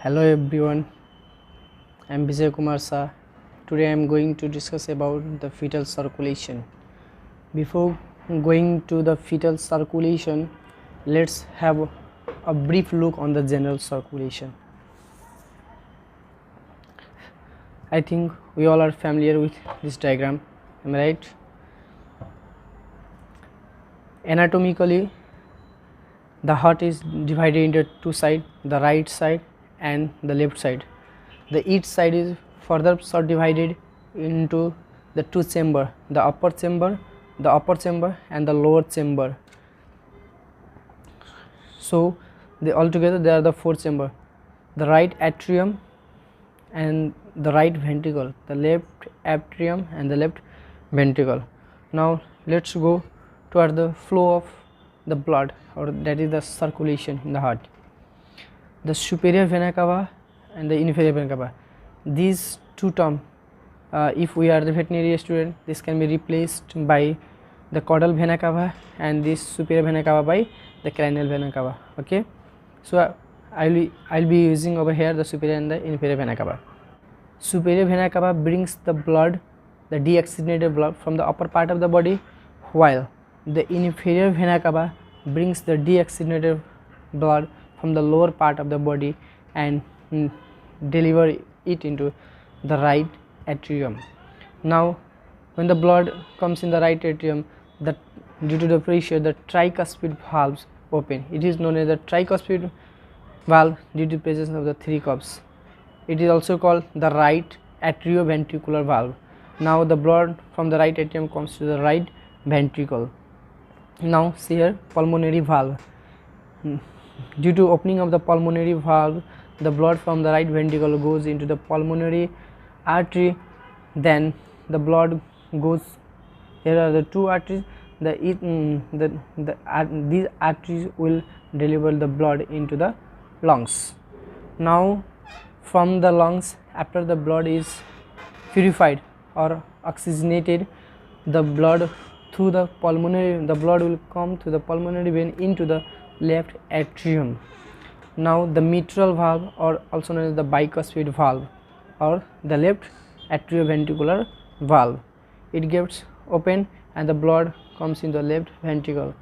Hello everyone, I am Vijay sir. Today I am going to discuss about the fetal circulation. Before going to the fetal circulation, let's have a brief look on the general circulation. I think we all are familiar with this diagram, am I right? Anatomically, the heart is divided into two sides, the right side and the left side. Each side is further subdivided into the two chambers, the upper chamber and the lower chamber. So altogether there are the four chambers: the right atrium and the right ventricle, the left atrium and the left ventricle. Now let's go toward the flow of the blood, or that is the circulation in the heart. The superior vena cava and the inferior vena cava, these two terms, if we are the veterinary student, this can be replaced by the caudal vena cava and this superior vena cava by the cranial vena cava. Okay, so I'll be using over here the superior and the inferior vena cava. Superior vena cava brings the blood, the deoxygenated blood, from the upper part of the body, while the inferior vena cava brings the deoxygenated blood from the lower part of the body and deliver it into the right atrium. Now when the blood comes in the right atrium, due to the pressure, the tricuspid valves open. It is known as the tricuspid valve due to presence of the three cups. It is also called the right atrioventricular valve. Now the blood from the right atrium comes to the right ventricle. Now see here, pulmonary valve. Due to opening of the pulmonary valve, the blood from the right ventricle goes into the pulmonary artery. Then the blood goes, here are the two arteries, these arteries will deliver the blood into the lungs. Now from the lungs, after the blood is purified or oxygenated, the blood through the blood will come through the pulmonary vein into the left atrium. Now the mitral valve, or also known as the bicuspid valve, or the left atrioventricular valve, it gets open and the blood comes in the left ventricle,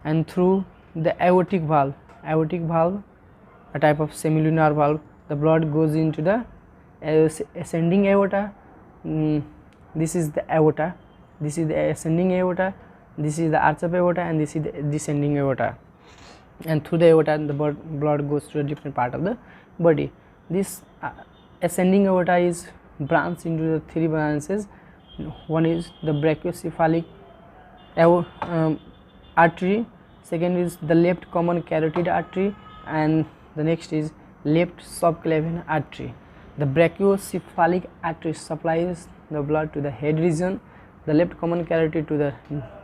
and through the aortic valve, a type of semilunar valve, the blood goes into the ascending aorta. This is the aorta, this is the ascending aorta, this is the arch of aorta, and this is the descending aorta. And through the aorta, the blood goes to a different part of the body. This ascending aorta is branched into the three branches. One is the brachiocephalic artery, second is the left common carotid artery, and the next is left subclavian artery. The brachiocephalic artery supplies the blood to the head region, the left common carotid to the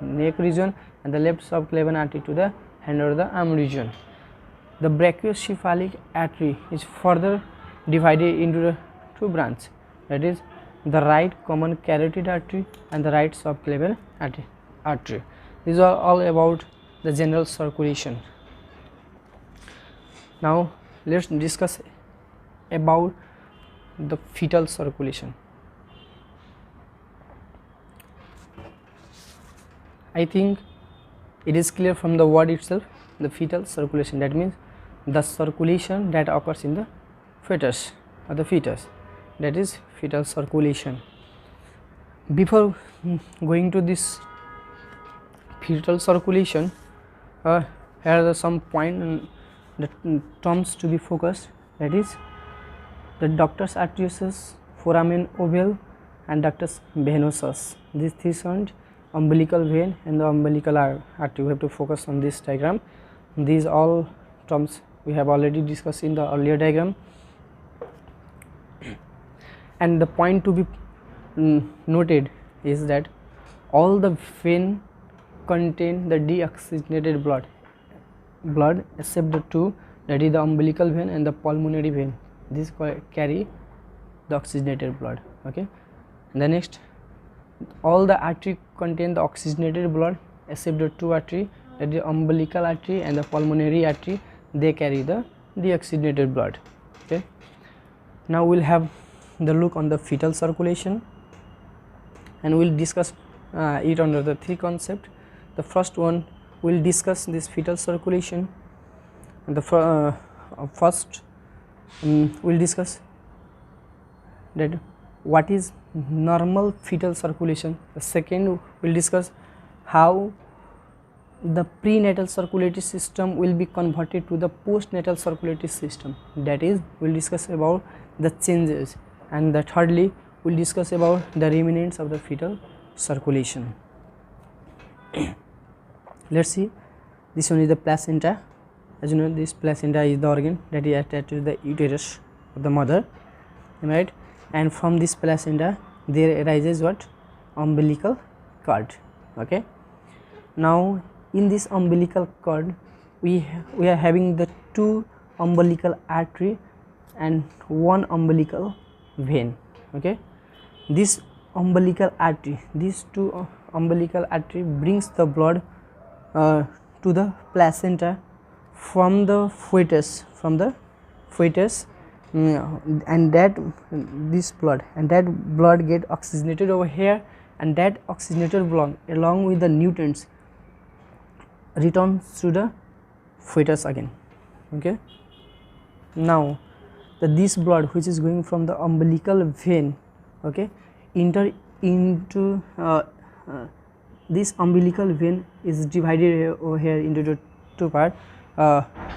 neck region, and the left subclavian artery to the hand or the arm region. The brachiocephalic artery is further divided into the two branches, that is the right common carotid artery and the right subclavian artery. These are all about the general circulation. Now let's discuss about the fetal circulation. I think it is clear from the word itself, the fetal circulation, that means the circulation that occurs in the fetus or the fetus, that is fetal circulation. Before going to this fetal circulation, here are some point the terms to be focused, that is the ductus arteriosus, foramen ovale, and ductus venosus. These three are umbilical vein and the umbilical artery. We have to focus on this diagram. These all terms we have already discussed in the earlier diagram. And the point to be noted is that all the vein contain the deoxygenated blood except the two, that is the umbilical vein and the pulmonary vein. These carry the oxygenated blood. Okay, and the next, all the artery contain the oxygenated blood except the two artery, that is the umbilical artery and the pulmonary artery, they carry the deoxygenated blood. Okay, now we'll have the look on the fetal circulation, and we'll discuss it under the three concepts. The first one, we'll discuss this fetal circulation, and the first we'll discuss that what is normal fetal circulation. The second, we'll discuss how the prenatal circulatory system will be converted to the postnatal circulatory system, that is, we'll discuss about the changes. And the thirdly, we'll discuss about the remnants of the fetal circulation. Let's see, this one is the placenta. As you know, this placenta is the organ that is attached to the uterus of the mother, right? And from this placenta there arises what? Umbilical cord. Okay, now in this umbilical cord we are having the two umbilical artery and one umbilical vein. Okay, this umbilical artery, these two umbilical artery brings the blood to the placenta from the fetus, and that this blood get oxygenated over here, and that oxygenated blood along with the nutrients returns to the fetus again. Okay, now this blood which is going from the umbilical vein, okay, enter into this umbilical vein is divided over here into the two parts.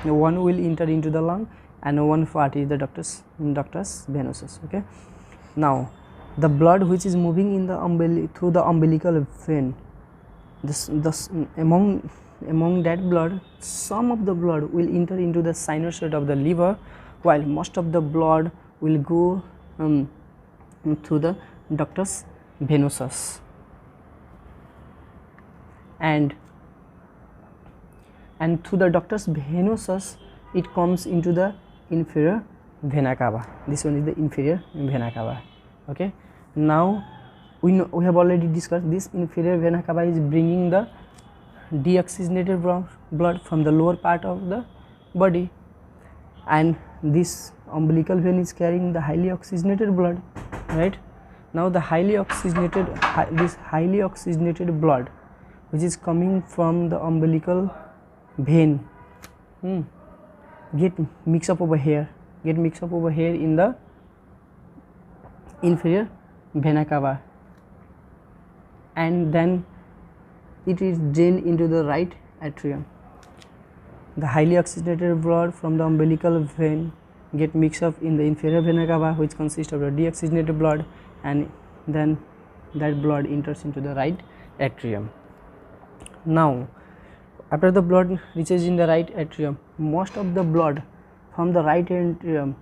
One will enter into the lung and one part is the ductus venosus. Okay, now the blood which is moving in the through the umbilical vein, among that blood, some of the blood will enter into the sinusoid of the liver, while most of the blood will go through the ductus venosus, and through the ductus venosus it comes into the inferior vena cava. This one is the inferior vena cava. Okay, now we have already discussed this inferior vena cava is bringing the deoxygenated blood from the lower part of the body, and this umbilical vein is carrying the highly oxygenated blood, right? Now the highly oxygenated blood which is coming from the umbilical vein get mixed up over here in the inferior vena cava, and then it is drained into the right atrium. The highly oxygenated blood from the umbilical vein get mixed up in the inferior vena cava, which consists of the deoxygenated blood, and then that blood enters into the right atrium. Now after the blood reaches in the right atrium, most of the blood from the right atrium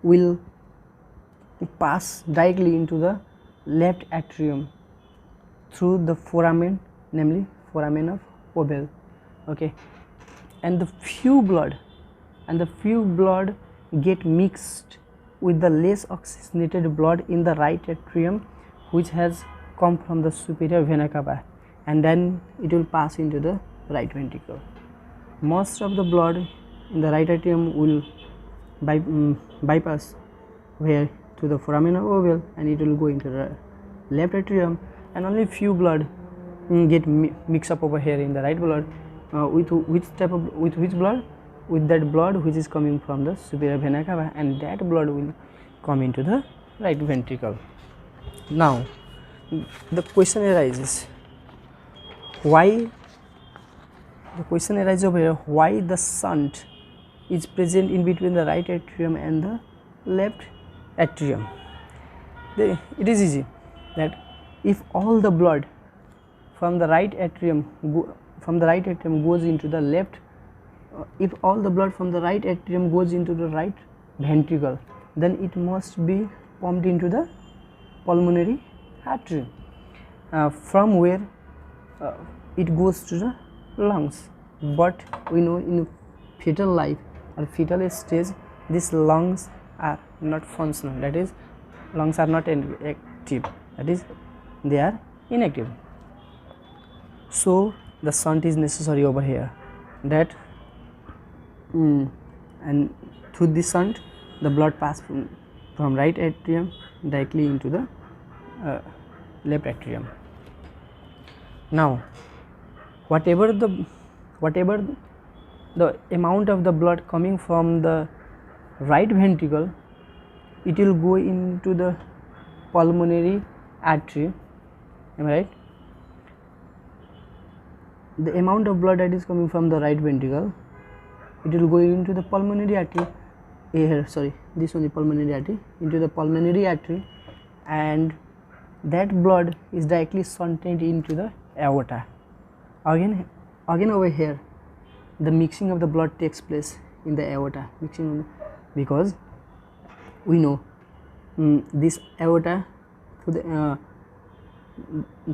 will pass directly into the left atrium through the foramen, namely foramen of Ovel. Okay, and the few blood get mixed with the less oxygenated blood in the right atrium, which has come from the superior vena cava, and then it will pass into the right ventricle. Most of the blood in the right atrium will bypass where to the foramen of Ovel, and it will go into the left atrium, and only few blood get mixed up over here in the right blood. With which blood? With that blood which is coming from the superior vena cava, and that blood will come into the right ventricle. Now the question arises, why over here, why the shunt is present in between the right atrium and the left atrium? It is easy that if all the blood from the right atrium goes into the left, if all the blood from the right atrium goes into the right ventricle, then it must be pumped into the pulmonary artery, from where it goes to the lungs. But we know in fetal life or fetal stage, these lungs are not functional, that is, lungs are not active, that is, they are inactive. So the shunt is necessary over here, that and through this shunt the blood pass from right atrium directly into the left atrium. Now whatever the amount of the blood coming from the right ventricle, it will go into the pulmonary artery, am I right? The amount of blood that is coming from the right ventricle, it will go into the pulmonary artery, this one is pulmonary artery, into the pulmonary artery, and that blood is directly shunted into the aorta. Again over here the mixing of the blood takes place in the aorta, because we know this aorta to the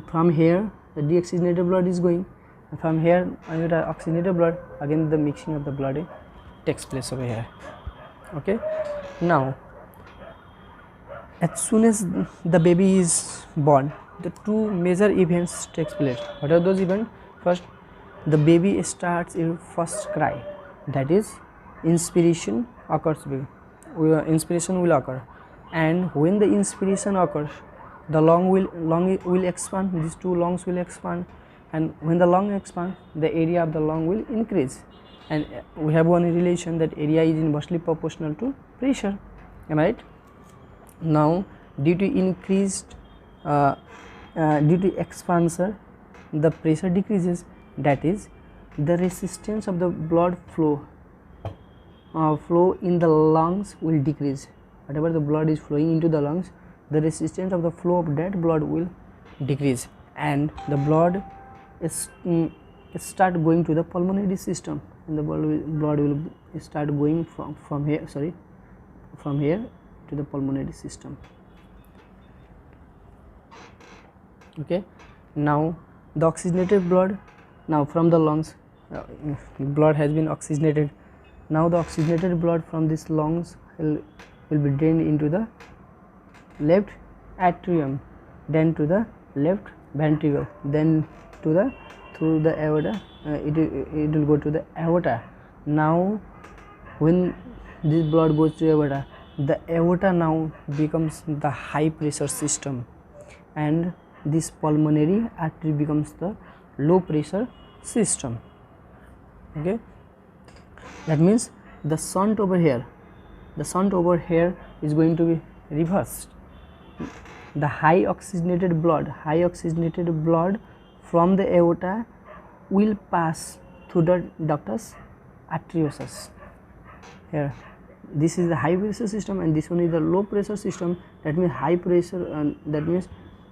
from here the deoxygenated blood is going, and from here aorta oxygenated blood, again the mixing of the blood takes place over here. Okay, now as soon as the baby is born, the two major events takes place. What are those events? First, the baby starts its first cry, that is inspiration occurs. Inspiration will occur, and when the inspiration occurs, the lung will expand, these two lungs will expand, and when the lung expands, the area of the lung will increase, and we have one relation that area is inversely proportional to pressure, am I right? Now due to increased due to expansion, the pressure decreases, that is the resistance of the blood flow in the lungs will decrease. Whatever the blood is flowing into the lungs, the resistance of the flow of that blood will decrease, and the blood is start going to the pulmonary system, and the blood will start going from here to the pulmonary system. Okay, now the oxygenated blood, now from the lungs, blood has been oxygenated. Now the oxygenated blood from these lungs will be drained into the left atrium, then to the left ventricle, then to through the aorta, it will go to the aorta. Now when this blood goes to aorta, the aorta now becomes the high pressure system, and this pulmonary artery becomes the low pressure system. Okay, that means the shunt over here is going to be reversed. The high oxygenated blood from the aorta will pass through the ductus arteriosus. Here this is the high pressure system, and this one is the low pressure system. That means high pressure, that means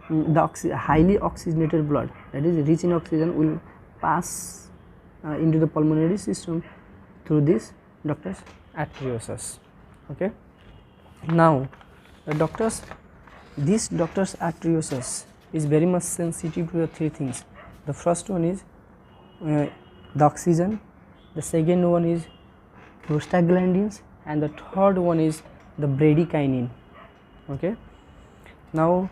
the highly oxygenated blood, that is rich in oxygen, will pass into the pulmonary system through this ductus arteriosus. Okay, now this ductus arteriosus is very much sensitive to the three things. The first one is the oxygen, the second one is prostaglandins, and the third one is the bradykinin. Okay, now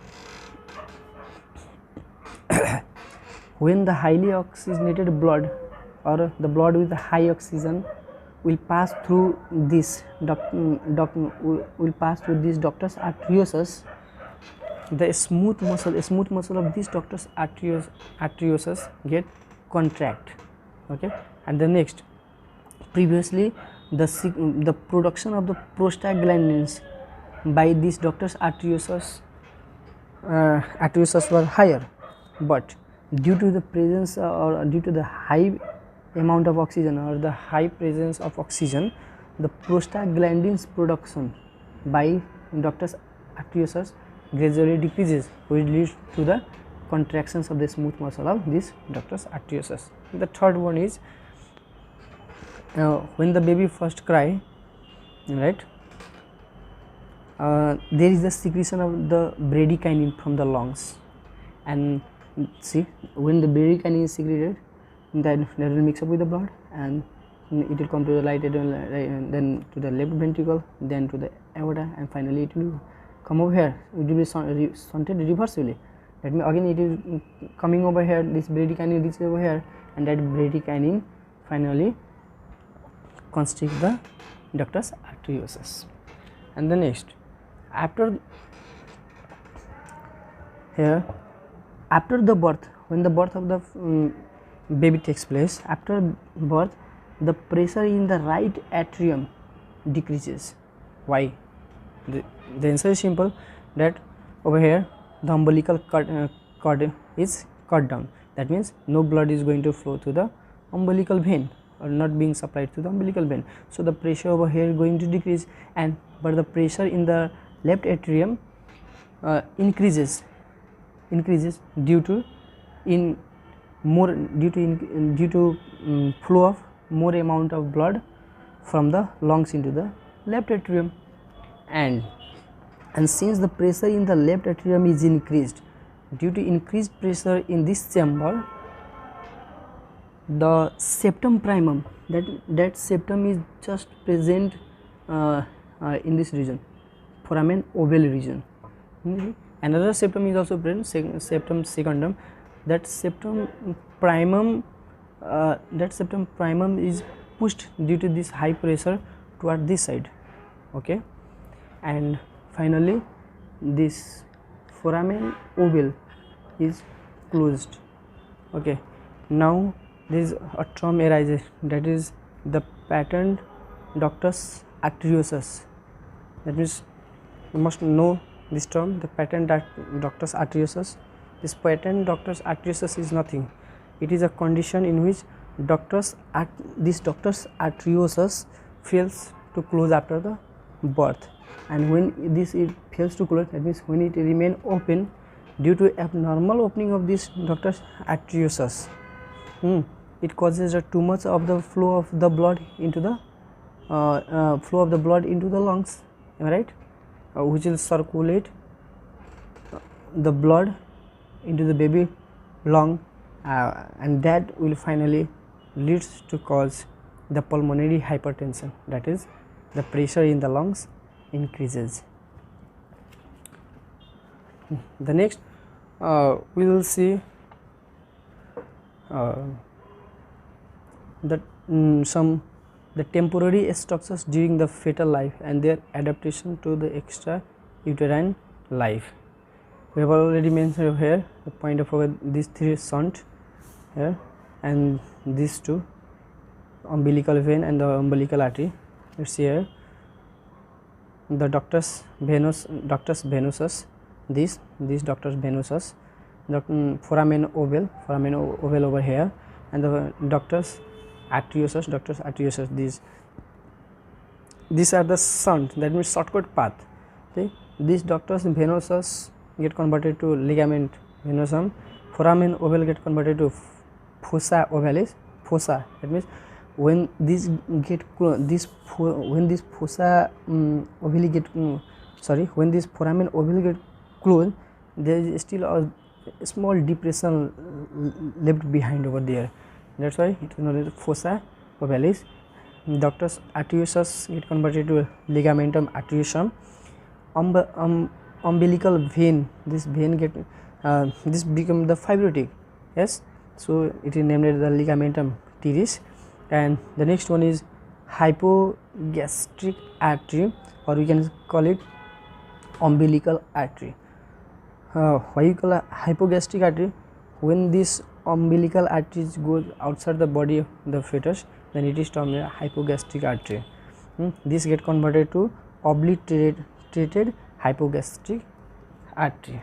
when the highly oxygenated blood, or the blood with the high oxygen, will pass through this ductus arteriosus, the smooth muscle of this ductus arteriosus get contract. Okay, and the next, previously the production of the prostaglandins by this ductus arteriosus were higher, but due to the presence or due to the high amount of oxygen or the high presence of oxygen, the prostaglandins production by ductus arteriosus gradually decreases, which leads to the contractions of the smooth muscle of this ductus arteriosus. The third one is when the baby first cry, right, there is the secretion of the bradykinin from the lungs, and see, when the bradykinin is secreted, then that will mix up with the blood, and it will come to the right atrium, then to the left ventricle, then to the aorta, and finally it will come over here. It will be shunted reversibly. That means again it is coming over here, this bradykinin reaches over here, and that bradykinin finally constrict the ductus arteriosus. And the next, after the birth, when the birth of the baby takes place, after birth the pressure in the right atrium decreases. Why? The answer is simple, that over here the umbilical cord is cut down. That means no blood is going to flow to the umbilical vein, or not being supplied to the umbilical vein. So the pressure over here is going to decrease, but the pressure in the left atrium increases due to flow of more amount of blood from the lungs into the left atrium. And since the pressure in the left atrium is increased, due to increased pressure in this chamber, the septum primum, that septum is just present in this region, foramen ovale region. Another septum is also present, septum secundum. That septum primum is pushed due to this high pressure toward this side. Okay, and finally this foramen ovale is closed. Okay, now there is a term arises, that is the patent ductus arteriosus. That means you must know this term, the patent ductus arteriosus. This patent ductus arteriosus is nothing, it is a condition in which this ductus arteriosus fails to close after the birth, and when it fails to close, that means when it remain open due to abnormal opening of this ductus arteriosus, it causes too much of the flow of the blood into the lungs, am I right? Which will circulate the blood into the baby lung, and that will finally leads to cause the pulmonary hypertension, that is the pressure in the lungs increases. The next we will see the temporary structures during the fetal life and their adaptation to the extra uterine life. We have already mentioned over here the point of these three shunt here, and these two, umbilical vein and the umbilical artery. Let's see here the ductus venosus, this ductus venosus, the foramen ovale over here, and the ductus arteriosus. These are the shunt, that means shortcut path. Okay, this ductus venosus get converted to ligament venosum, foramen ovale get converted to fossa ovalis. Fossa, that means when this fossa ovale when this foramen ovale get closed, there is still a small depression left behind over there. That's why it is known as fossa ovalis. Ductus arteriosus get converted to ligamentum arteriosum. Umbilical vein, this vein get this become the fibrotic. Yes, so it is named as the ligamentum teres. And the next one is hypogastric artery, or we can call it umbilical artery. Why you call a hypogastric artery? When this umbilical artery goes outside the body of the fetus, then it is termed a hypogastric artery. This get converted to obliterated hypogastric artery.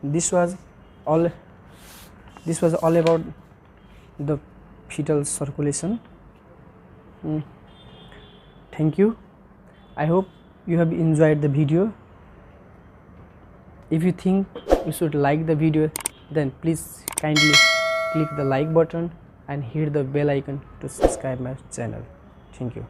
This was all about the fetal circulation. Thank you. I hope you have enjoyed the video. If you think you should like the video, then please kindly click the like button and hit the bell icon to subscribe my channel. Thank you.